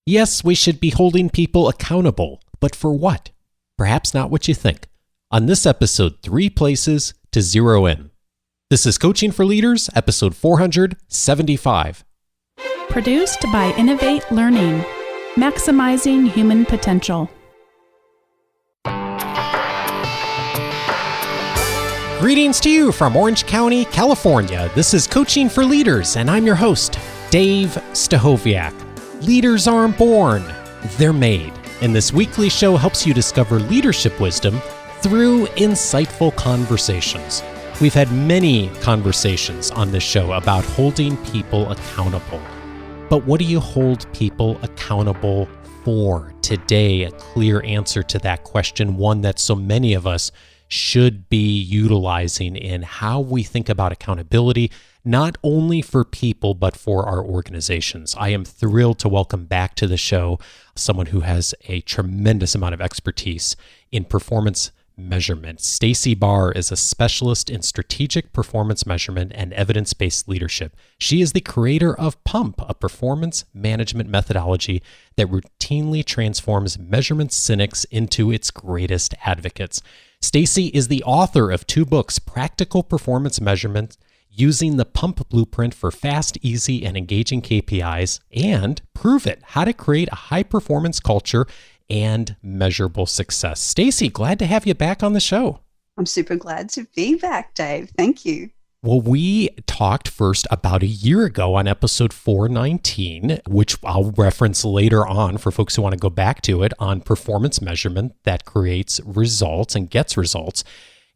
Yes, we should be holding people accountable, but for what? Perhaps not what you think. On this episode, 3 places to zero in. This is Coaching for Leaders, episode 475. Produced by Innovate Learning, maximizing human potential. Greetings to you from Orange County, California. This is Coaching for Leaders, and I'm your host, Dave Stachowiak. Leaders aren't born, they're made. And this weekly show helps you discover leadership wisdom through insightful conversations. We've had many conversations on this show about holding people accountable. But what do you hold people accountable for? Today, a clear answer to that question, one that so many of us should be utilizing in how we think about accountability, not only for people, but for our organizations. I am thrilled to welcome back to the show someone who has a tremendous amount of expertise in performance measurement. Stacey Barr is a specialist in strategic performance measurement and evidence-based leadership. She is the creator of PUMP, a performance management methodology that routinely transforms measurement cynics into its greatest advocates. Stacey is the author of 2 books, Practical Performance Measurement, Using the PUMP Blueprint for Fast, Easy, and Engaging KPIs, and Prove It, How to Create a High-Performance Culture and Measurable Success. Stacey, glad to have you back on the show. I'm super glad to be back, Dave. Thank you. Well, we talked first about a year ago on episode 419, which I'll reference later on for folks who want to go back to it, on performance measurement that creates results and gets results.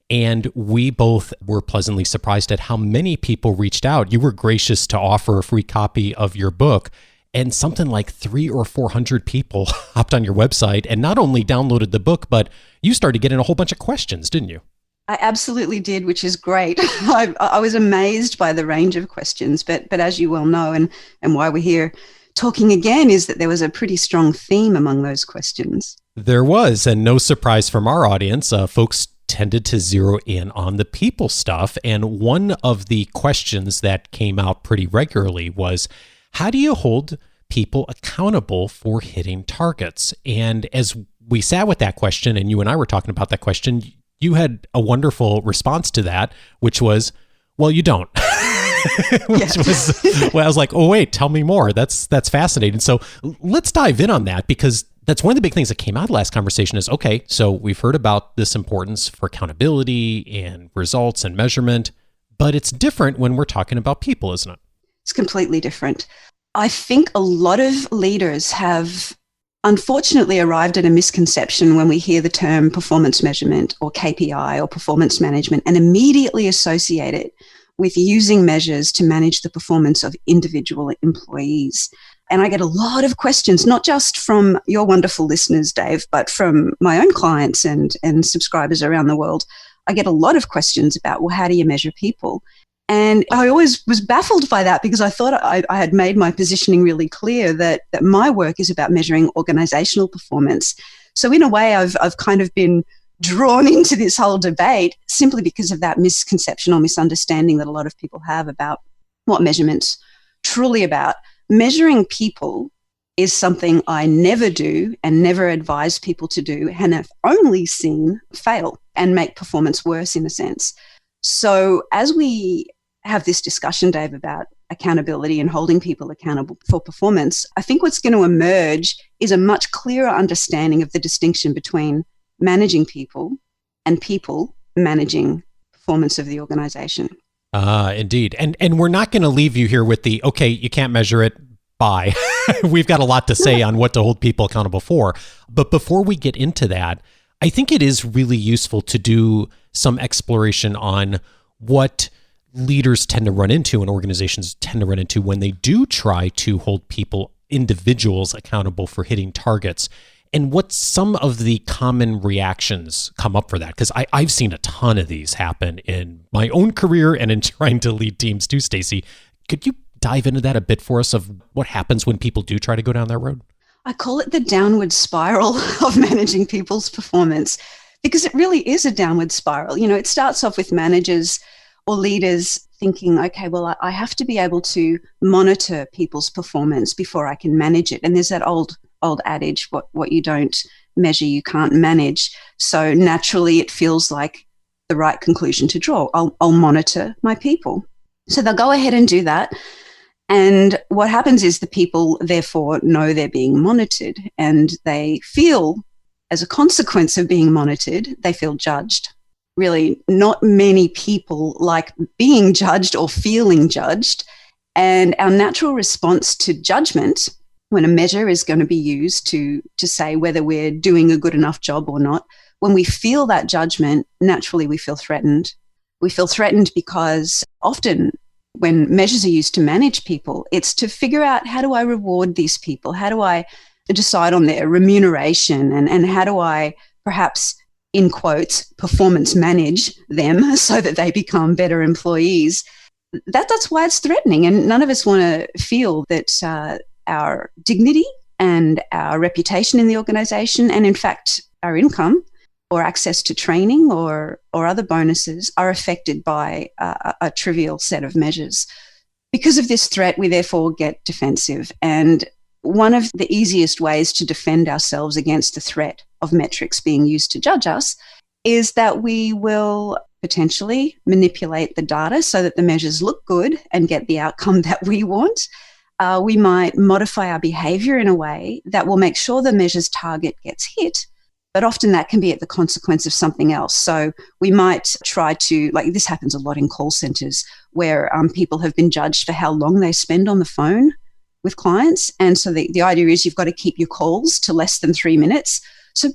And we both were pleasantly surprised at how many people reached out. You were gracious to offer a free copy of your book, and something like 300 or 400 people hopped on your website and not only downloaded the book, but you started getting a whole bunch of questions, didn't you? I absolutely did, which is great. I was amazed by the range of questions, but as you well know, and why we're here talking again, is that there was a pretty strong theme among those questions. There was, and no surprise from our audience, folks tended to zero in on the people stuff. And one of the questions that came out pretty regularly was, how do you hold people accountable for hitting targets? And as we sat with that question, and you and I were talking about that question, you had a wonderful response to that, which was, well, you don't. Which was, well, I was like, oh, wait, tell me more. That's fascinating. So let's dive in on that, because that's one of the big things that came out of the last conversation is, okay, so we've heard about this importance for accountability and results and measurement, but it's different when we're talking about people, isn't it? It's completely different. I think a lot of leaders have unfortunately arrived at a misconception when we hear the term performance measurement or KPI or performance management and immediately associate it with using measures to manage the performance of individual employees. And I get a lot of questions, not just from your wonderful listeners, Dave, but from my own clients and subscribers around the world. I get a lot of questions about, well, how do you measure people? And I always was baffled by that, because I thought I had made my positioning really clear that my work is about measuring organizational performance. So in a way, I've kind of been drawn into this whole debate simply because of that misconception or misunderstanding that a lot of people have about what measurement's truly about. Measuring people is something I never do and never advise people to do, and have only seen fail and make performance worse in a sense. So as we have this discussion, Dave, about accountability and holding people accountable for performance, I think what's going to emerge is a much clearer understanding of the distinction between managing people and people managing performance of the organization. Indeed. And we're not going to leave you here with the, okay, you can't measure it, bye. We've got a lot to say on what to hold people accountable for. But before we get into that, I think it is really useful to do some exploration on what leaders tend to run into and organizations tend to run into when they do try to hold people, individuals, accountable for hitting targets, and what some of the common reactions come up for that. Because I've seen a ton of these happen in my own career and in trying to lead teams too, Stacey. Could you dive into that a bit for us of what happens when people do try to go down that road? I call it the downward spiral of managing people's performance, because it really is a downward spiral. You know, it starts off with managers or leaders thinking, okay, well, I have to be able to monitor people's performance before I can manage it. And there's that old adage, what you don't measure, you can't manage. So naturally, it feels like the right conclusion to draw. I'll monitor my people. So they'll go ahead and do that. And what happens is the people, therefore, know they're being monitored, and they feel, as a consequence of being monitored, they feel judged. Really, not many people like being judged or feeling judged. And our natural response to judgment, when a measure is going to be used to say whether we're doing a good enough job or not, when we feel that judgment, naturally we feel threatened. We feel threatened because often when measures are used to manage people, it's to figure out, how do I reward these people? How do I decide on their remuneration? And how do I perhaps, in quotes, performance manage them so that they become better employees? That's why it's threatening. And none of us want to feel that our dignity and our reputation in the organization, and in fact, our income or access to training or other bonuses, are affected by a trivial set of measures. Because of this threat, we therefore get defensive. And one of the easiest ways to defend ourselves against the threat of metrics being used to judge us is that we will potentially manipulate the data so that the measures look good and get the outcome that we want. We might modify our behavior in a way that will make sure the measure's target gets hit, but often that can be at the consequence of something else. So we might try to, like this happens a lot in call centers, where people have been judged for how long they spend on the phone with clients. And so the idea is you've got to keep your calls to less than 3 minutes. So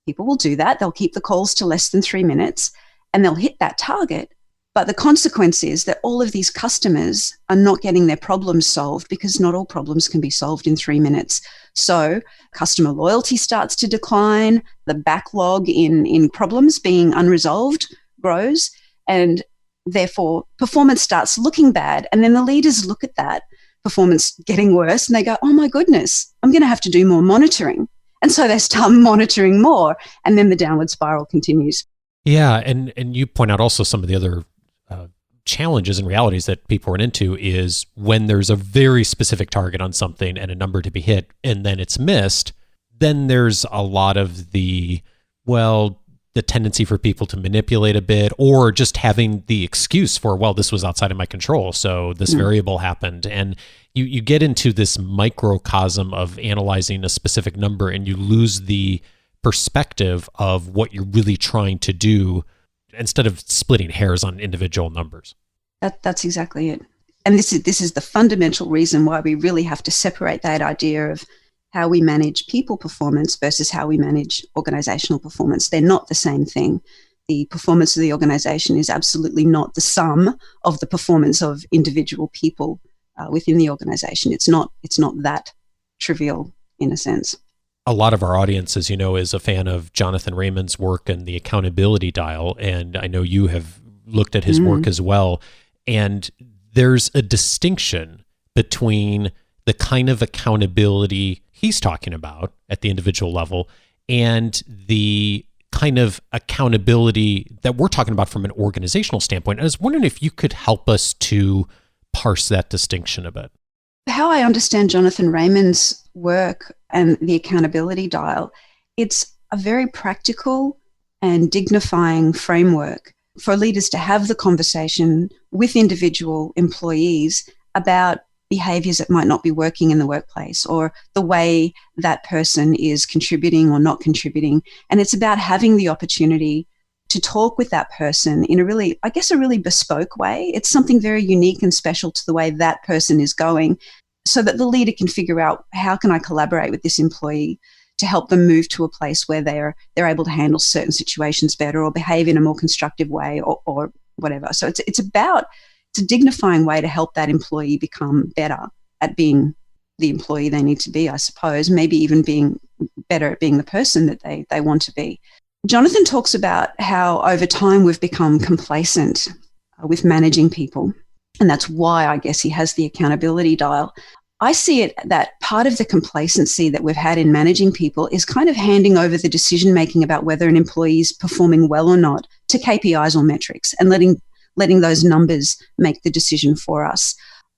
people will do that. They'll keep the calls to less than 3 minutes and they'll hit that target. But the consequence is that all of these customers are not getting their problems solved, because not all problems can be solved in 3 minutes. So customer loyalty starts to decline, the backlog in problems being unresolved grows, and therefore performance starts looking bad. And then the leaders look at that performance getting worse and they go, oh my goodness, I'm going to have to do more monitoring. And so they start monitoring more, and then the downward spiral continues. Yeah, and you point out also some of the other challenges and realities that people run into is when there's a very specific target on something and a number to be hit and then it's missed, then there's a lot of the tendency for people to manipulate a bit, or just having the excuse for, well, this was outside of my control, so this variable happened. And you get into this microcosm of analyzing a specific number and you lose the perspective of what you're really trying to do, instead of splitting hairs on individual numbers. That's exactly it. And this is the fundamental reason why we really have to separate that idea of how we manage people performance versus how we manage organizational performance. They're not the same thing. The performance of the organization is absolutely not the sum of the performance of individual people within the organization. It's not that trivial in a sense. A lot of our audience, as you know, is a fan of Jonathan Raymond's work and the accountability dial. And I know you have looked at his work as well. And there's a distinction between the kind of accountability he's talking about at the individual level and the kind of accountability that we're talking about from an organizational standpoint. I was wondering if you could help us to parse that distinction a bit. How I understand Jonathan Raymond's work and the accountability dial, it's a very practical and dignifying framework for leaders to have the conversation with individual employees about behaviors that might not be working in the workplace, or the way that person is contributing or not contributing. And it's about having the opportunity to talk with that person in a really bespoke way. It's something very unique and special to the way that person is going, so that the leader can figure out, how can I collaborate with this employee to help them move to a place where they're able to handle certain situations better or behave in a more constructive way or whatever. So it's a dignifying way to help that employee become better at being the employee they need to be, I suppose, maybe even being better at being the person that they want to be. Jonathan talks about how over time we've become complacent with managing people. And that's why I guess he has the accountability dial. I see it that part of the complacency that we've had in managing people is kind of handing over the decision-making about whether an employee is performing well or not to KPIs or metrics, and letting letting those numbers make the decision for us.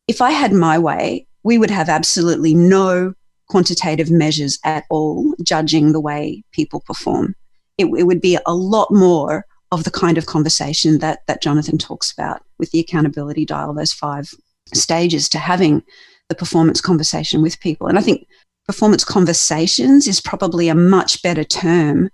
If I had my way, we would have absolutely no quantitative measures at all judging the way people perform. It would be a lot more of the kind of conversation that Jonathan talks about with the accountability dial, those 5 stages to having the performance conversation with people. And I think performance conversations is probably a much better term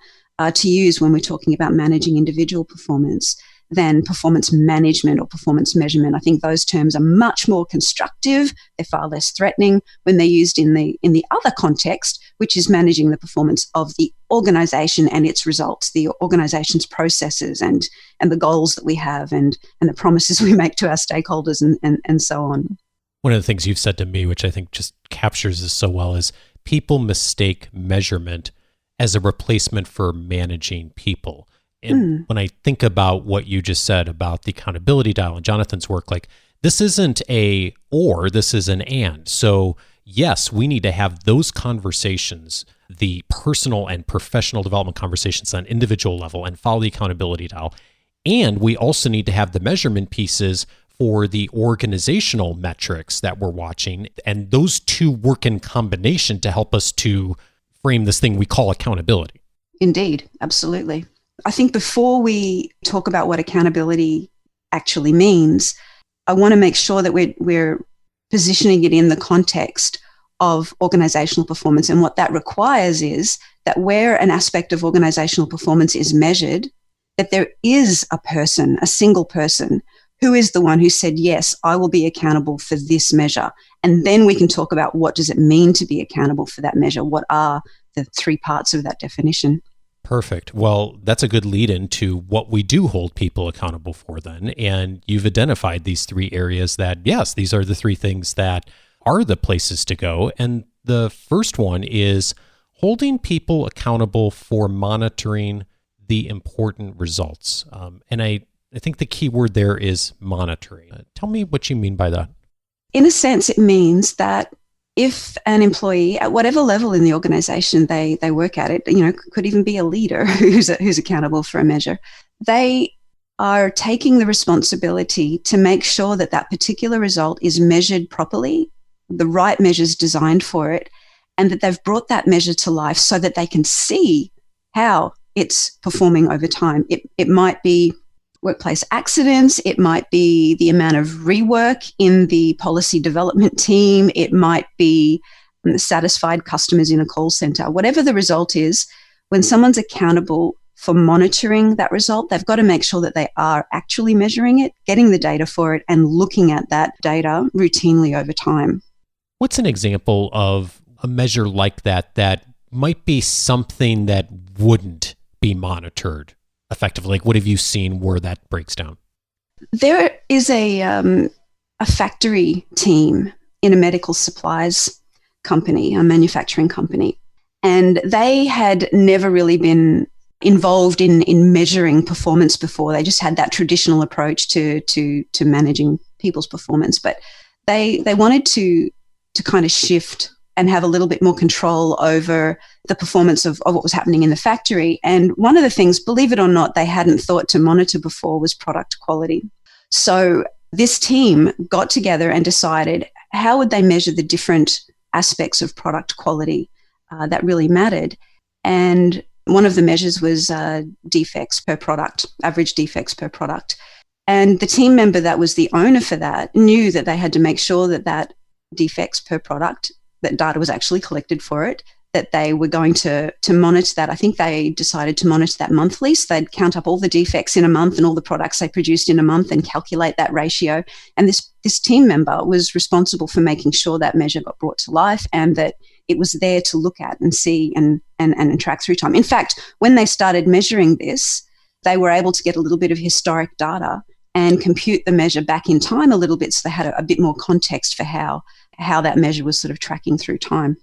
to use when we're talking about managing individual performance than performance management or performance measurement. I think those terms are much more constructive. They're far less threatening when they're used in the other context, which is managing the performance of the organization and its results, the organization's processes and the goals that we have and the promises we make to our stakeholders and so on. One of the things you've said to me, which I think just captures this so well, is people mistake measurement as a replacement for managing people. And when I think about what you just said about the accountability dial and Jonathan's work, like this isn't a or, this is an and. So yes, we need to have those conversations, the personal and professional development conversations on individual level and follow the accountability dial. And we also need to have the measurement pieces for the organizational metrics that we're watching. And those two work in combination to help us to frame this thing we call accountability. Indeed, absolutely. I think before we talk about what accountability actually means, I want to make sure that we're positioning it in the context of organizational performance. And what that requires is that where an aspect of organizational performance is measured, that there is a person, a single person, who is the one who said, yes, I will be accountable for this measure. And then we can talk about what does it mean to be accountable for that measure? What are the 3 parts of that definition? Perfect. Well, that's a good lead into what we do hold people accountable for then. And you've identified these 3 areas that, yes, these are the 3 things that are the places to go. And the first one is holding people accountable for monitoring the important results. And I think the key word there is monitoring. Tell me what you mean by that. In a sense, it means that if an employee at whatever level in the organization they work at, it could even be a leader who's accountable for a measure, they are taking the responsibility to make sure that that particular result is measured properly, the right measures designed for it, and that they've brought that measure to life so that they can see how it's performing over time. It might be workplace accidents, it might be the amount of rework in the policy development team, it might be satisfied customers in a call center. Whatever the result is, when someone's accountable for monitoring that result, they've got to make sure that they are actually measuring it, getting the data for it, and looking at that data routinely over time. What's an example of a measure like that might be something that wouldn't be monitored effectively? Like, what have you seen where that breaks down? There is a factory team in a medical supplies company, a manufacturing company, and they had never really been involved in measuring performance before. They just had that traditional approach to managing people's performance, but they wanted to kind of shift and have a little bit more control over the performance of what was happening in the factory. And one of the things, believe it or not, they hadn't thought to monitor before was product quality. So this team got together and decided how would they measure the different aspects of product quality that really mattered. And one of the measures was defects per product, average defects per product. And the team member that was the owner for that knew that they had to make sure that defects per product, that data was actually collected for it, that they were going to monitor that. I think they decided to monitor that monthly. So they'd count up all the defects in a month and all the products they produced in a month and calculate that ratio. And this team member was responsible for making sure that measure got brought to life and that it was there to look at and see and track through time. In fact, when they started measuring this, they were able to get a little bit of historic data and compute the measure back in time a little bit, so they had a bit more context for how that measure was sort of tracking through time.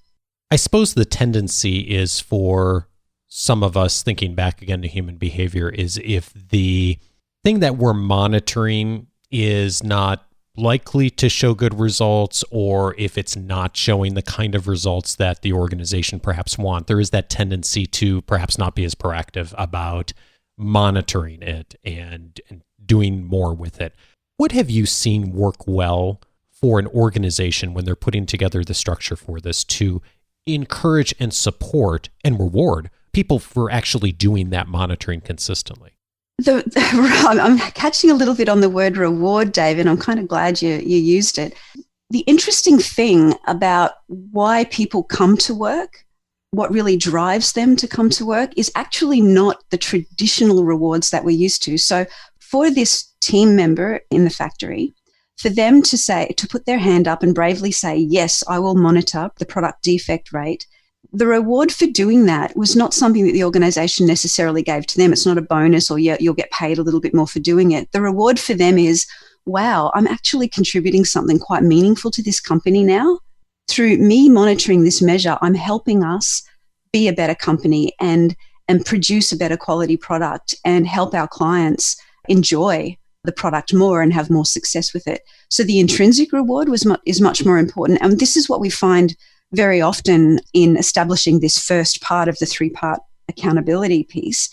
I suppose the tendency is for some of us, thinking back again to human behavior, is if the thing that we're monitoring is not likely to show good results, or if it's not showing the kind of results that the organization perhaps want, there is that tendency to perhaps not be as proactive about monitoring it and doing more with it. What have you seen work well for an organization when they're putting together the structure for this to encourage and support and reward people for actually doing that monitoring consistently? I'm catching a little bit on the word reward, Dave, and I'm kind of glad you used it. The interesting thing about why people come to work, what really drives them to come to work, is actually not the traditional rewards that we're used to. So for this team member in the factory, for them to put their hand up and bravely say, yes, I will monitor the product defect rate, the reward for doing that was not something that the organization necessarily gave to them. It's not a bonus or you'll get paid a little bit more for doing it. The reward for them is, wow, I'm actually contributing something quite meaningful to this company now. Through me monitoring this measure, I'm helping us be a better company and produce a better quality product and help our clients enjoy the product more and have more success with it. So the intrinsic reward is much more important. And this is what we find very often in establishing this first part of the 3-part accountability piece,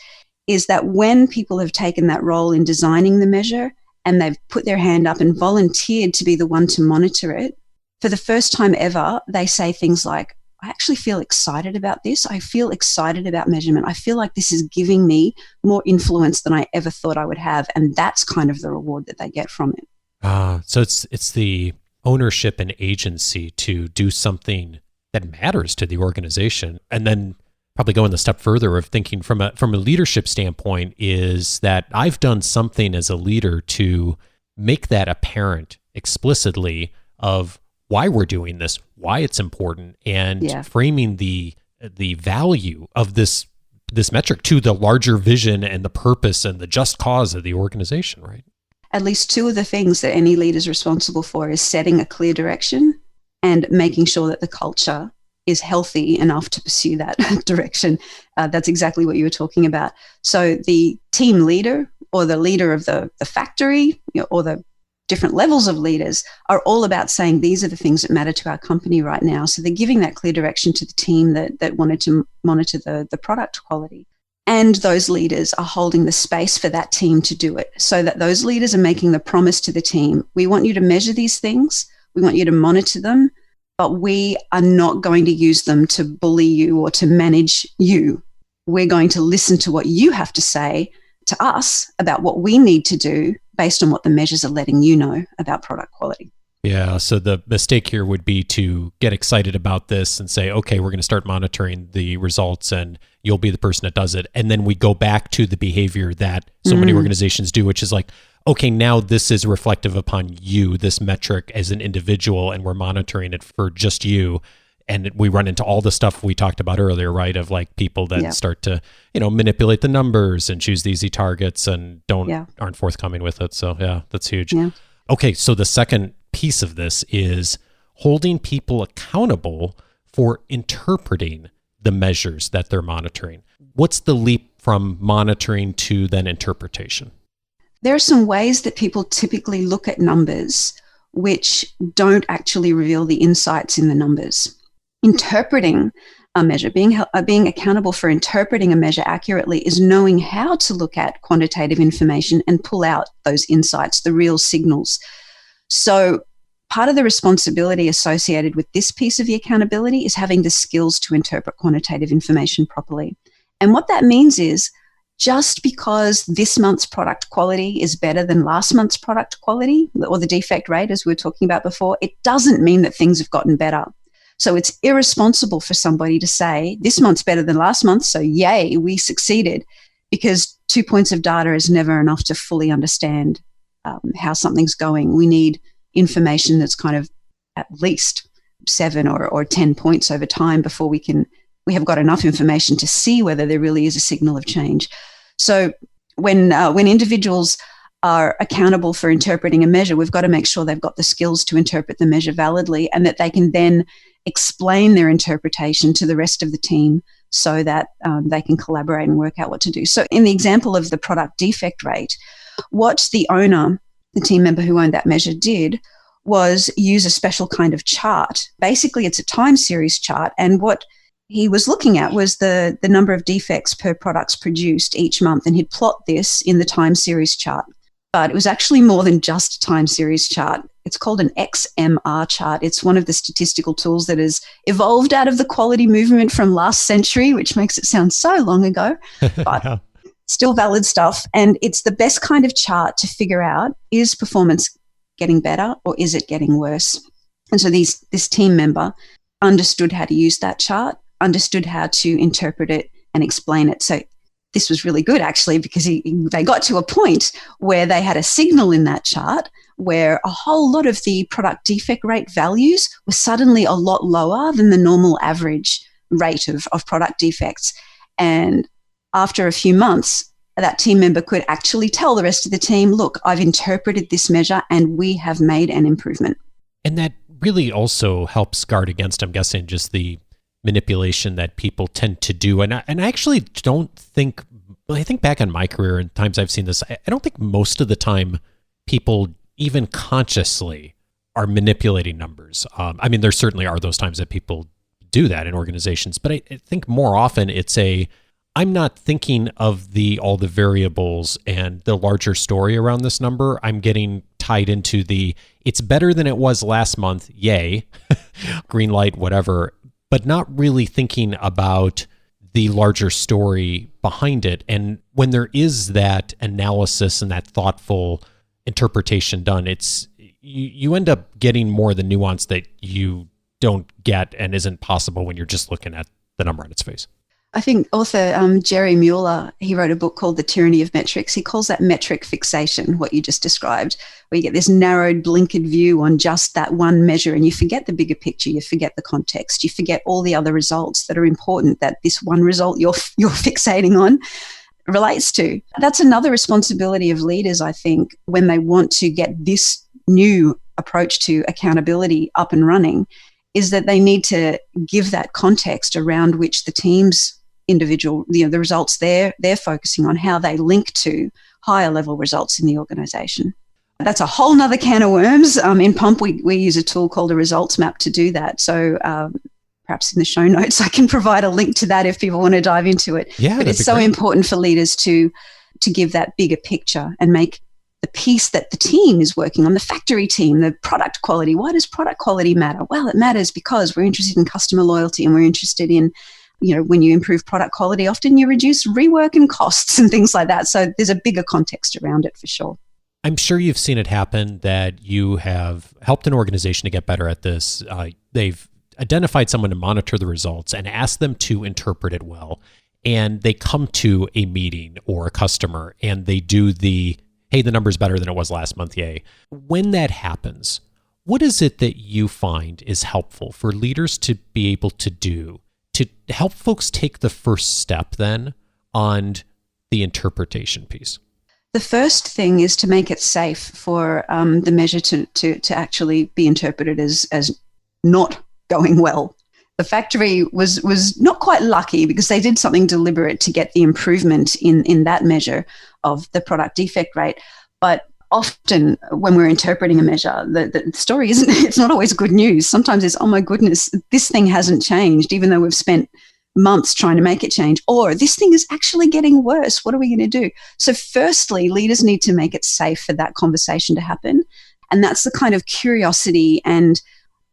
is that when people have taken that role in designing the measure and they've put their hand up and volunteered to be the one to monitor it, for the first time ever, they say things like, I actually feel excited about this. I feel excited about measurement. I feel like this is giving me more influence than I ever thought I would have. And that's kind of the reward that they get from it. So it's the ownership and agency to do something that matters to the organization. And then probably going the step further of thinking from a leadership standpoint is that I've done something as a leader to make that apparent explicitly of why we're doing this, why it's important, and framing the value of this metric to the larger vision and the purpose and the just cause of the organization, right? At least 2 of the things that any leader is responsible for is setting a clear direction and making sure that the culture is healthy enough to pursue that direction. That's exactly what you were talking about. So the team leader or the leader of the factory, or the different levels of leaders are all about saying these are the things that matter to our company right now. So they're giving that clear direction to the team that wanted to monitor the product quality. And those leaders are holding the space for that team to do it, so that those leaders are making the promise to the team, we want you to measure these things, we want you to monitor them, but we are not going to use them to bully you or to manage you. We're going to listen to what you have to say to us about what we need to do based on what the measures are letting you know about product quality. Yeah, so the mistake here would be to get excited about this and say, okay, we're going to start monitoring the results and you'll be the person that does it. And then we go back to the behavior that so many organizations do, which is like, okay, now this is reflective upon you, this metric as an individual, and we're monitoring it for just you. And we run into all the stuff we talked about earlier, right? Of like people that start to, manipulate the numbers and choose the easy targets and aren't forthcoming with it. So yeah, that's huge. Yeah. Okay, so the second piece of this is holding people accountable for interpreting the measures that they're monitoring. What's the leap from monitoring to then interpretation? There are some ways that people typically look at numbers which don't actually reveal the insights in the numbers. Interpreting a measure, being accountable for interpreting a measure accurately, is knowing how to look at quantitative information and pull out those insights, the real signals. So part of the responsibility associated with this piece of the accountability is having the skills to interpret quantitative information properly. And what that means is, just because this month's product quality is better than last month's product quality, or the defect rate, as we were talking about before, it doesn't mean that things have gotten better. So it's irresponsible for somebody to say, this month's better than last month, so yay, we succeeded, because 2 points of data is never enough to fully understand how something's going. We need information that's kind of at least 7 or 10 points over time before we have got enough information to see whether there really is a signal of change. So when individuals are accountable for interpreting a measure, we've got to make sure they've got the skills to interpret the measure validly, and that they can then explain their interpretation to the rest of the team so that they can collaborate and work out what to do. So in the example of the product defect rate, what the owner, the team member who owned that measure, did was use a special kind of chart. Basically, it's a time series chart, and what he was looking at was the number of defects per products produced each month, and he'd plot this in the time series chart. But it was actually more than just a time series chart. It's called an XMR chart. It's one of the statistical tools that has evolved out of the quality movement from last century, which makes it sound so long ago, but yeah, still valid stuff. And it's the best kind of chart to figure out, is performance getting better or is it getting worse? And so this team member understood how to use that chart, understood how to interpret it and explain it. So this was really good, actually, because they got to a point where they had a signal in that chart where a whole lot of the product defect rate values were suddenly a lot lower than the normal average rate of product defects. And after a few months, that team member could actually tell the rest of the team, look, I've interpreted this measure and we have made an improvement. And that really also helps guard against, I'm guessing, just the manipulation that people tend to do. And I actually don't think, I think back on my career and times I've seen this, I don't think most of the time people even consciously are manipulating numbers. I mean, there certainly are those times that people do that in organizations, but I think more often it's I'm not thinking of all the variables and the larger story around this number. I'm getting tied into it's better than it was last month, yay, green light, whatever, but not really thinking about the larger story behind it. And when there is that analysis and that thoughtful interpretation done, you end up getting more of the nuance that you don't get and isn't possible when you're just looking at the number on its face. I think author Jerry Mueller, he wrote a book called The Tyranny of Metrics. He calls that metric fixation, what you just described, where you get this narrowed, blinkered view on just that one measure and you forget the bigger picture, you forget the context, you forget all the other results that are important that this one result you're fixating on relates to. That's another responsibility of leaders, I think, when they want to get this new approach to accountability up and running, is that they need to give that context around which the team's individual, the results they're focusing on, how they link to higher level results in the organization. That's a whole nother can of worms. In Pump, we use a tool called a results map to do that. So perhaps in the show notes, I can provide a link to that if people want to dive into it. Yeah, but it's so important for leaders to give that bigger picture and make the piece that the team is working on, the factory team, the product quality. Why does product quality matter? Well, it matters because we're interested in customer loyalty and we're interested in, when you improve product quality, often you reduce rework and costs and things like that. So there's a bigger context around it for sure. I'm sure you've seen it happen that you have helped an organization to get better at this. They've identified someone to monitor the results and asked them to interpret it well. And they come to a meeting or a customer and they do hey, the number's better than it was last month, yay. When that happens, what is it that you find is helpful for leaders to be able to do to help folks take the first step then on the interpretation piece? The first thing is to make it safe for the measure to actually be interpreted as not going well. The factory was not quite lucky because they did something deliberate to get the improvement in that measure of the product defect rate. But often when we're interpreting a measure, the story it's not always good news. Sometimes it's, oh my goodness, this thing hasn't changed, even though we've spent months trying to make it change, or this thing is actually getting worse. What are we going to do? So firstly, leaders need to make it safe for that conversation to happen. And that's the kind of curiosity and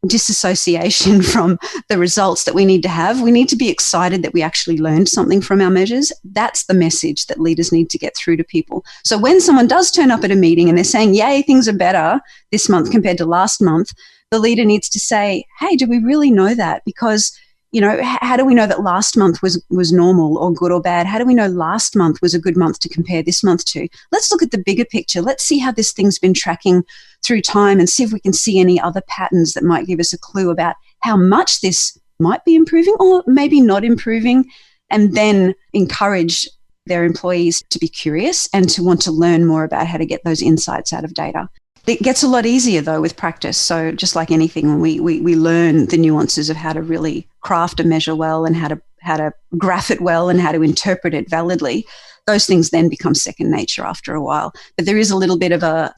disassociation from the results that we need to have. We need to be excited that we actually learned something from our measures. That's the message that leaders need to get through to people. So when someone does turn up at a meeting and they're saying, yay, things are better this month compared to last month, the leader needs to say, hey, do we really know that? Because how do we know that last month was normal or good or bad? How do we know last month was a good month to compare this month to? Let's look at the bigger picture. Let's see how this thing's been tracking through time and see if we can see any other patterns that might give us a clue about how much this might be improving or maybe not improving, and then encourage their employees to be curious and to want to learn more about how to get those insights out of data. It gets a lot easier, though, with practice. So just like anything, when we learn the nuances of how to really craft a measure well and how to graph it well and how to interpret it validly, those things then become second nature after a while. But there is a little bit of a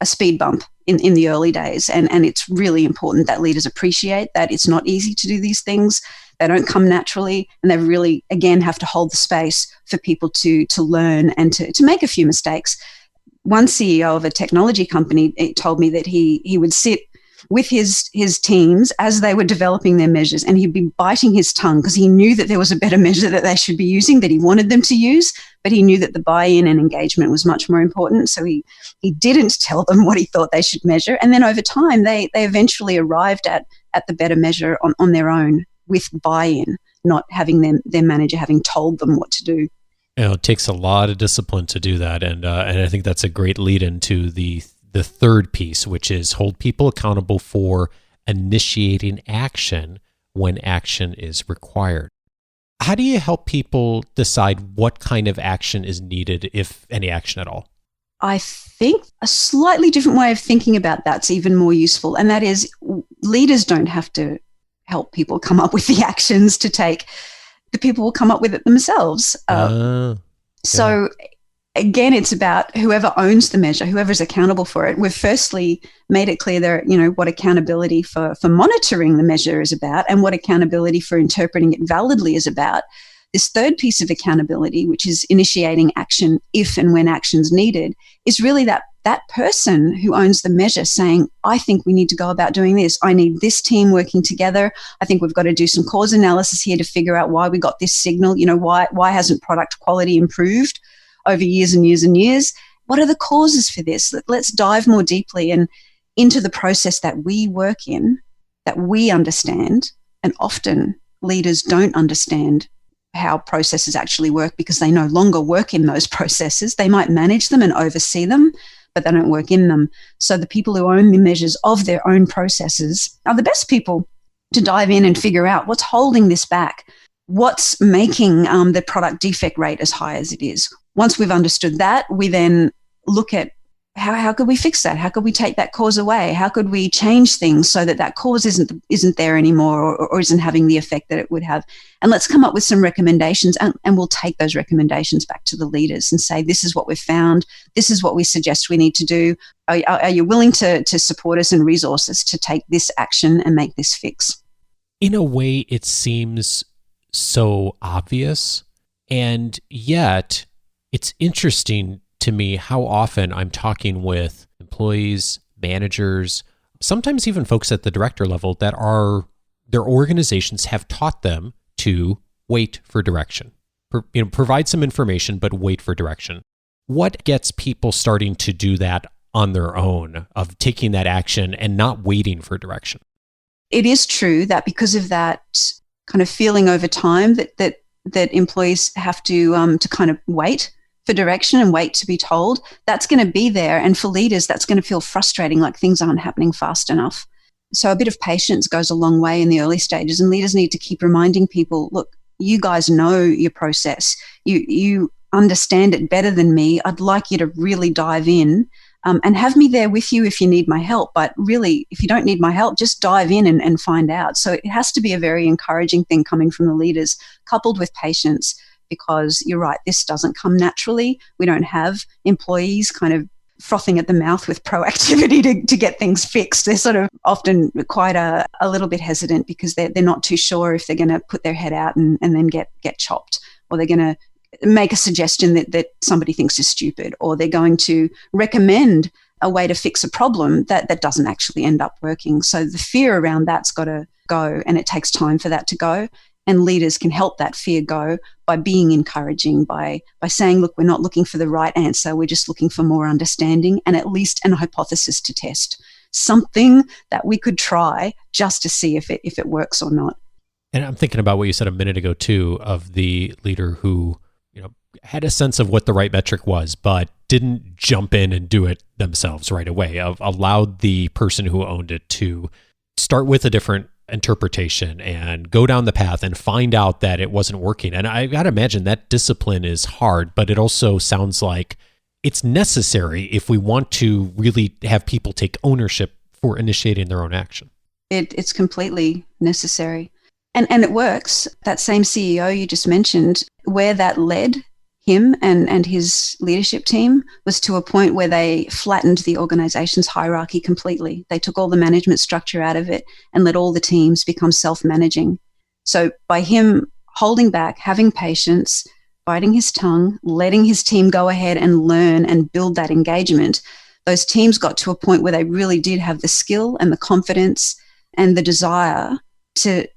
speed bump in the early days, and it's really important that leaders appreciate that it's not easy to do these things, They don't come naturally, and they really, again, have to hold the space for people to learn and to make a few mistakes. One CEO of a technology company told me that he would sit with his teams as they were developing their measures, and he'd be biting his tongue because he knew that there was a better measure that they should be using, that he wanted them to use, but he knew that the buy-in and engagement was much more important. So he didn't tell them what he thought they should measure. And then over time, they eventually arrived at the better measure on their own with buy-in, not having their manager having told them what to do. It takes a lot of discipline to do that. And I think that's a great lead into the third piece, which is hold people accountable for initiating action when action is required. How do you help people decide what kind of action is needed, if any action at all? I think a slightly different way of thinking about that's even more useful. And that is, leaders don't have to help people come up with the actions to take. The people will come up with it themselves. So again, it's about whoever owns the measure, whoever's accountable for it. We've firstly made it clear there, what accountability for monitoring the measure is about and what accountability for interpreting it validly is about. This third piece of accountability, which is initiating action if and when action's needed, is really that person who owns the measure saying, I think we need to go about doing this. I need this team working together. I think we've got to do some cause analysis here to figure out why we got this signal. Why hasn't product quality improved over years and years and years? What are the causes for this? Let's dive more deeply and into the process that we work in, that we understand. And often leaders don't understand how processes actually work because they no longer work in those processes. They might manage them and oversee them, but they don't work in them. So the people who own the measures of their own processes are the best people to dive in and figure out what's holding this back. What's making the product defect rate as high as it is? Once we've understood that, we then look at how could we fix that? How could we take that cause away? How could we change things so that cause isn't there anymore or isn't having the effect that it would have? And let's come up with some recommendations, and we'll take those recommendations back to the leaders and say, this is what we've found. This is what we suggest we need to do. Are you willing to support us and resource us to take this action and make this fix? In a way, it seems so obvious, and yet it's interesting to me how often I'm talking with employees, managers, sometimes even folks at the director level that their organizations have taught them to wait for direction. Provide some information, but wait for direction. What gets people starting to do that on their own, of taking that action and not waiting for direction? It is true that because of that kind of feeling over time that employees have to kind of wait for direction and wait to be told, that's going to be there. And for leaders, that's going to feel frustrating, like things aren't happening fast enough. So a bit of patience goes a long way in the early stages, and leaders need to keep reminding people, look, you guys know your process. You understand it better than me. I'd like you to really dive in and have me there with you if you need my help. But really, if you don't need my help, just dive in and find out. So it has to be a very encouraging thing coming from the leaders, coupled with patience. Because you're right, this doesn't come naturally. We don't have employees kind of frothing at the mouth with proactivity to get things fixed. They're sort of often quite a little bit hesitant because they're not too sure if they're going to put their head out and then get chopped, or they're going to make a suggestion that somebody thinks is stupid, or they're going to recommend a way to fix a problem that doesn't actually end up working. So the fear around that's got to go, and it takes time for that to go. And leaders can help that fear go by being encouraging, by saying, look, we're not looking for the right answer. We're just looking for more understanding and at least an hypothesis to test, something that we could try just to see if it works or not. And I'm thinking about what you said a minute ago, too, of the leader who had a sense of what the right metric was, but didn't jump in and do it themselves right away, allowed the person who owned it to start with a different interpretation and go down the path and find out that it wasn't working. And I got to imagine that discipline is hard, but it also sounds like it's necessary if we want to really have people take ownership for initiating their own action. It's completely necessary. And it works. That same CEO you just mentioned, where that led him and his leadership team was to a point where they flattened the organization's hierarchy completely. They took all the management structure out of it and let all the teams become self-managing. So by him holding back, having patience, biting his tongue, letting his team go ahead and learn and build that engagement, those teams got to a point where they really did have the skill and the confidence and the desire to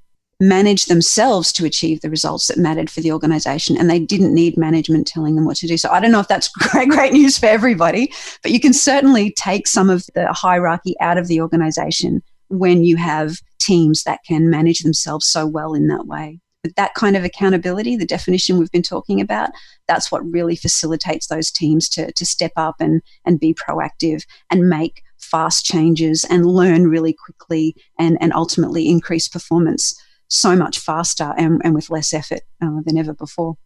manage themselves to achieve the results that mattered for the organization. And they didn't need management telling them what to do. So I don't know if that's great news for everybody, but you can certainly take some of the hierarchy out of the organization when you have teams that can manage themselves so well in that way. But that kind of accountability, the definition we've been talking about, that's what really facilitates those teams to step up and be proactive and make fast changes and learn really quickly and ultimately increase performance so much faster and with less effort than ever before.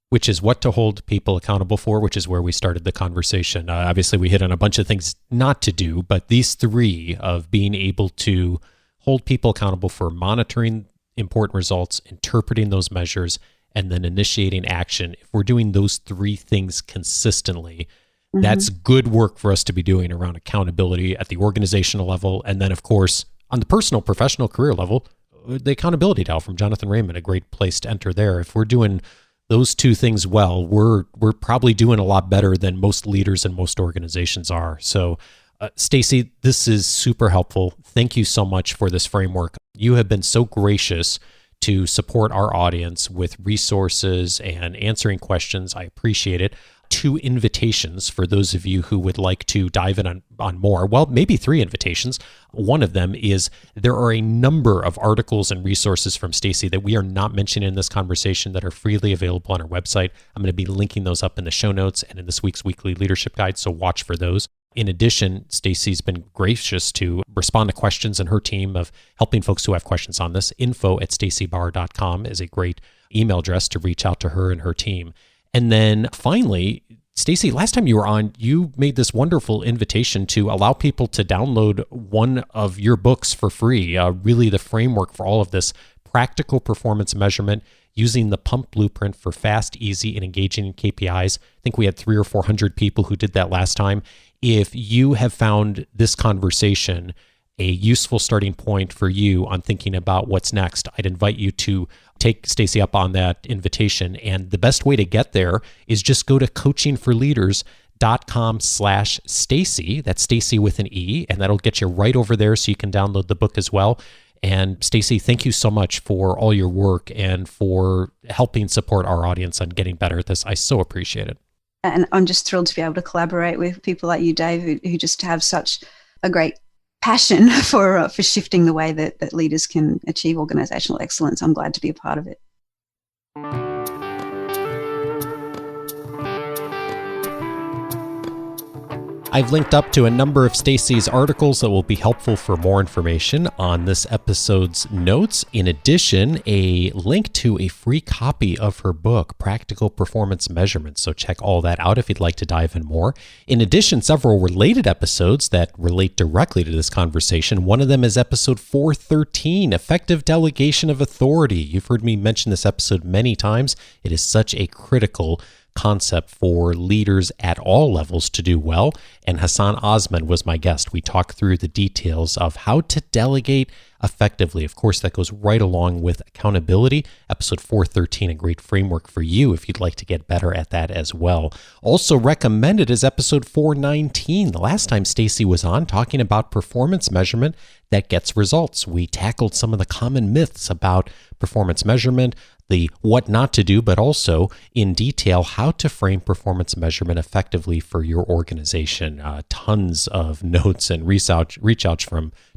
Which is what to hold people accountable for, which is where we started the conversation. Obviously, we hit on a bunch of things not to do, but these three of being able to hold people accountable for monitoring important results, interpreting those measures, and then initiating action. If we're doing those three things consistently, that's good work for us to be doing around accountability at the organizational level. And then, of course, on the personal, professional, career level, the accountability dial from Jonathan Raymond, a great place to enter there. If we're doing those two things well, we're probably doing a lot better than most leaders and most organizations are. So, Stacey, this is super helpful. Thank you so much for this framework. You have been so gracious to support our audience with resources and answering questions. I appreciate it. 2 invitations for those of you who would like to dive in on more. Well, maybe 3 invitations. One of them is there are a number of articles and resources from Stacey that we are not mentioning in this conversation that are freely available on our website. I'm going to be linking those up in the show notes and in this week's weekly leadership guide, so watch for those. In addition, Stacey's been gracious to respond to questions, and her team of helping folks who have questions on this. info@staceybarr.com is a great email address to reach out to her and her team. And then finally, Stacey, last time you were on, you made this wonderful invitation to allow people to download one of your books for free, really the framework for all of this practical performance measurement using the PUMP blueprint for fast, easy, and engaging KPIs. I think we had 300 or 400 people who did that last time. If you have found this conversation a useful starting point for you on thinking about what's next, I'd invite you to take Stacey up on that invitation. And the best way to get there is just go to coachingforleaders.com/Stacey. That's Stacey with an E, and that'll get you right over there so you can download the book as well. And Stacey, thank you so much for all your work and for helping support our audience on getting better at this. I so appreciate it. And I'm just thrilled to be able to collaborate with people like you, Dave, who just have such a great passion for shifting the way that leaders can achieve organizational excellence. I'm glad to be a part of it. I've linked up to a number of Stacey's articles that will be helpful for more information on this episode's notes. In addition, a link to a free copy of her book, Practical Performance Measurement. So check all that out if you'd like to dive in more. In addition, several related episodes that relate directly to this conversation. One of them is episode 413, Effective Delegation of Authority. You've heard me mention this episode many times. It is such a critical concept for leaders at all levels to do well. And Hassan Osman was my guest. We talked through the details of how to delegate effectively. Of course, that goes right along with accountability. Episode 413, a great framework for you if you'd like to get better at that as well. Also recommended is episode 419. The last time Stacey was on talking about performance measurement that gets results. We tackled some of the common myths about performance measurement, the what not to do, but also in detail how to frame performance measurement effectively for your organization. Tons of notes and reach out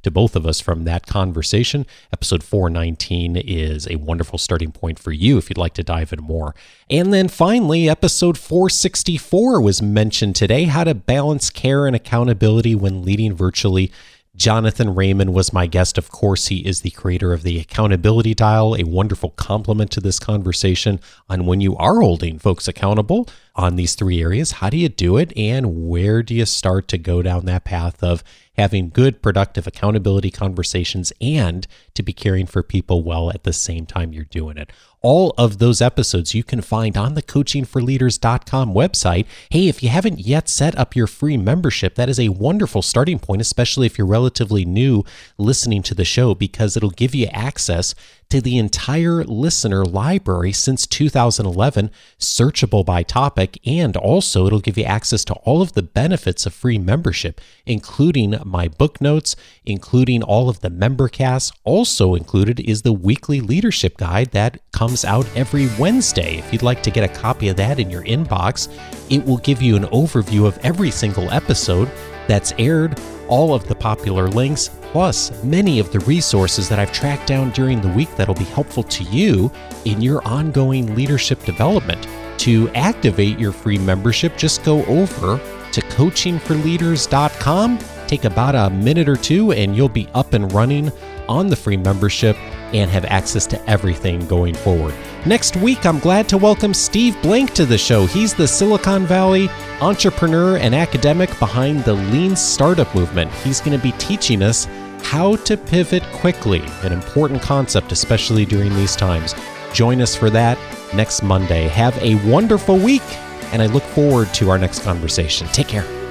to both of us from that conversation. Episode 419 is a wonderful starting point for you if you'd like to dive in more. And then finally, episode 464 was mentioned today, how to balance care and accountability when leading virtually. Jonathan Raymond was my guest. Of course, he is the creator of the Accountability Dial, a wonderful complement to this conversation on when you are holding folks accountable on these 3 areas. How do you do it? And where do you start to go down that path of having good, productive accountability conversations and to be caring for people well at the same time you're doing it? All of those episodes you can find on the coachingforleaders.com website. Hey, if you haven't yet set up your free membership, that is a wonderful starting point, especially if you're relatively new listening to the show, because it'll give you access to the entire listener library since 2011, searchable by topic, and also it'll give you access to all of the benefits of free membership, including my book notes, including all of the member casts. Also included is the weekly leadership guide that comes out every Wednesday. If you'd like to get a copy of that in your inbox, it will give you an overview of every single episode that's aired, all of the popular links, plus many of the resources that I've tracked down during the week that'll be helpful to you in your ongoing leadership development. To activate your free membership, just go over to coachingforleaders.com, take about a minute or two, and you'll be up and running on the free membership and have access to everything going forward. Next week, I'm glad to welcome Steve Blank to the show. He's the Silicon Valley entrepreneur and academic behind the Lean Startup movement. He's going to be teaching us how to pivot quickly, an important concept, especially during these times. Join us for that next Monday. Have a wonderful week, and I look forward to our next conversation. Take care.